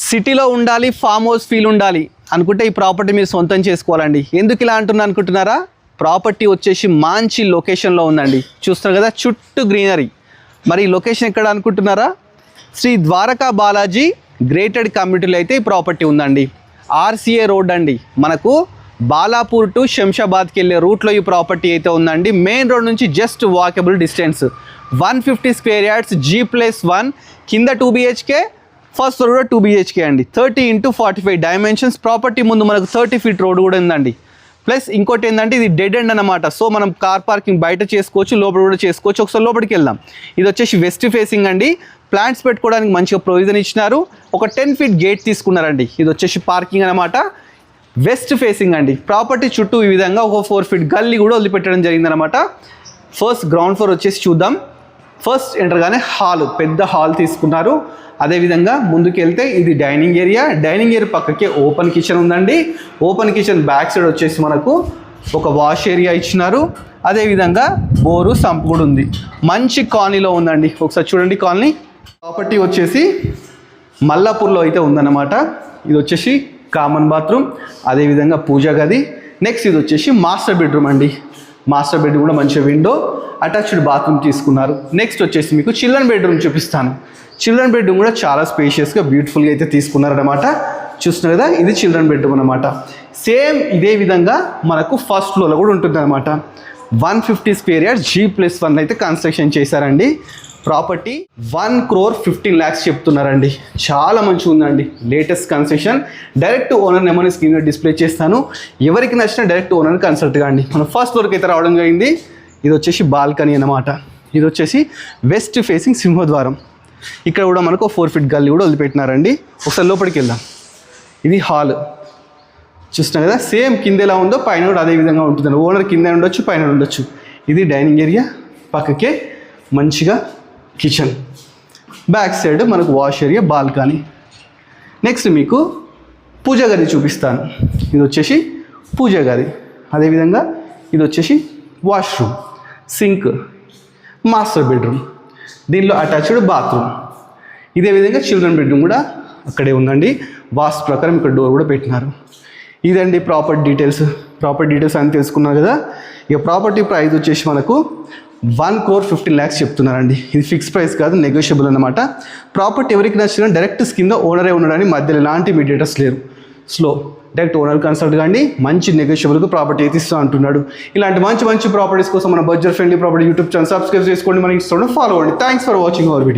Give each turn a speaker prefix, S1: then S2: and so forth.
S1: సిటీలో ఉండాలి, farm house feel ఉండాలి అనుకుంటే ఈ ప్రాపర్టీ మీరు సొంతం చేసుకోవాలండి. ఎందుకు ఇలా అనుకుంటున్నారా? ప్రాపర్టీ వచ్చేసి మంచి లొకేషన్లో ఉందండి. చూస్తున్నారు కదా, చుట్టూ గ్రీనరీ. మరి ఈ లొకేషన్ ఎక్కడ అనుకుంటున్నారా? శ్రీ ద్వారకా బాలాజీ గ్రేటెడ్ కమ్యూనిటీలో అయితే ఈ ప్రాపర్టీ ఉందండి. ఆర్సీఏ రోడ్ అండి, మనకు బాలాపూర్ టు శంషాబాద్కి వెళ్ళే రూట్లో ఈ ప్రాపర్టీ అయితే ఉందండి. మెయిన్ రోడ్ నుంచి just walkable distance. 150 square yards, G+1, కింద 2 BHK, ఫస్ట్ ఫ్లోర్ కూడా 2 BHK అండి. 30x45 dimensions. ప్రాపర్టీ ముందు మనకు 30 ఫీట్ రోడ్ కూడా ఉందండి. ప్లస్ ఇంకోటి ఏంటంటే ఇది డెడ్ ఎండ్ అనమాట. సో మనం కార్ పార్కింగ్ బయట చేసుకోవచ్చు, లోపల కూడా చేసుకోవచ్చు. ఒకసారి లోపలికి వెళ్దాం. ఇది వచ్చేసి వెస్ట్ ఫేసింగ్ అండి. ప్లాంట్స్ పెట్టుకోవడానికి మంచిగా ప్రొవిజన్ ఇచ్చినారు. ఒక 10 ఫీట్ గేట్ తీసుకున్నారండి. ఇది వచ్చేసి పార్కింగ్ అనమాట. వెస్ట్ ఫేసింగ్ అండి. ప్రాపర్టీ చుట్టూ ఈ విధంగా ఒక 4 ఫీట్ గల్లీ కూడా వదిలిపెట్టడం జరిగిందనమాట. ఫస్ట్ గ్రౌండ్ ఫ్లోర్ వచ్చేసి చూద్దాం. ఫస్ట్ ఎంటర్గానే హాల్, పెద్ద హాల్ తీసుకున్నారు. అదేవిధంగా ముందుకు వెళ్తే ఇది డైనింగ్ ఏరియా. డైనింగ్ ఏరియా పక్కకే ఓపెన్ కిచెన్ ఉందండి. ఓపెన్ కిచెన్ బ్యాక్ సైడ్ వచ్చేసి మనకు ఒక వాష్ ఏరియా ఇచ్చినారు. అదేవిధంగా బోరు సంప్ కూడా ఉంది. మంచి కాలనీలో ఉందండి. ఒకసారి చూడండి కాలనీ. ప్రాపర్టీ వచ్చేసి మల్లాపూర్లో అయితే ఉందన్నమాట. ఇది వచ్చేసి కామన్ బాత్రూమ్, అదేవిధంగా పూజా గది. నెక్స్ట్ ఇది వచ్చేసి మాస్టర్ బెడ్రూమ్ అండి. మాస్టర్ బెడ్రూమ్ కూడా మంచి విండో, అటాచ్డ్ బాత్రూమ్ తీసుకున్నారు. నెక్స్ట్ వచ్చేసి మీకు చిల్డ్రన్ బెడ్రూమ్ చూపిస్తాను. చిల్డ్రన్ బెడ్రూమ్ కూడా చాలా స్పేషియస్గా బ్యూటిఫుల్గా అయితే తీసుకున్నారనమాట. చూస్తున్నారు కదా, ఇది చిల్డ్రన్ బెడ్రూమ్ అనమాట. సేమ్ ఇదే విధంగా మనకు ఫస్ట్ ఫ్లోర్లో కూడా ఉంటుంది అనమాట. 150 స్క్వేర్ యార్డ్, G+1 అయితే కన్స్ట్రక్షన్ చేశారండి. ప్రాపర్టీ 1,15,00,000 చెప్తున్నారండి. చాలా మంచిగా ఉందండి. Latest construction. డైరెక్ట్ ఓనర్ నెంబర్ని స్క్రీన్ మీద డిస్ప్లే చేస్తాను. ఎవరికి నచ్చినా డైరెక్ట్ ఓనర్ని కన్సల్ట్ కాండి. మనం ఫస్ట్ ఫ్లోర్కి అయితే రావడం జరిగింది. ఇది వచ్చేసి బాల్కనీ అనమాట. ఇది వచ్చేసి వెస్ట్ ఫేసింగ్ సింహద్వారం. ఇక్కడ కూడా మనకు 4 ఫీట్ గల్లీ కూడా వదిలిపెట్టినారండి. ఒకసారి లోపలికి వెళ్దాం. ఇది హాల్. చూస్తున్నాం కదా, సేమ్ కింద ఎలా ఉందో పైన కూడా అదే విధంగా ఉంటుందండి. ఓనర్ కింద ఉండొచ్చు, పైన ఉండొచ్చు. ఇది డైనింగ్ ఏరియా, పక్కకే మంచిగా కిచెన్. బ్యాక్ సైడ్ మనకు వాష్ ఏరియా, బాల్కనీ. నెక్స్ట్ మీకు పూజా గది చూపిస్తాను. ఇది వచ్చేసి పూజా గది. అదేవిధంగా ఇది వచ్చేసి వాష్రూమ్, సింక్, మాస్టర్ బెడ్రూమ్, దీనిలో అటాచ్డ్ బాత్రూమ్. ఇదే విధంగా చిల్డ్రన్ బెడ్రూమ్ కూడా అక్కడే ఉందండి. వాస్తు ప్రకారం ఇక్కడ డోర్ కూడా పెట్టినారు. ఇదండి ప్రాపర్టీ డీటెయిల్స్. ప్రాపర్టీ డీటెయిల్స్ అని తెలుసుకున్నారు కదా. ఇక ప్రాపర్టీ ప్రైస్ వచ్చేసి మనకు 1,15,00,000 చెప్తున్నారండి. ఇది ఫిక్స్ ప్రైస్ కాదు, నెగోషియబుల్ అనమాట. ప్రాపర్టీ ఎవరికి నచ్చినా డైరెక్ట్ కింద ఓనరే ఉండడానికి మధ్యలో ఎలాంటి మీడియేటర్స్ లేరు. డైరెక్ట్ ఓనర్ కన్సల్ట్ కానీ మంచి నెగోషియబుల్గా ప్రాపర్టీ అయితే ఇస్తూ అంటున్నాడు. ఇలాంటి మంచి మంచి ప్రాపర్టీస్ కోసం మన budget friendly property YouTube channel subscribe చేసుకోండి. మనకి ఇస్తాను, ఫాలో అవ్వండి. Thanks for watching our video.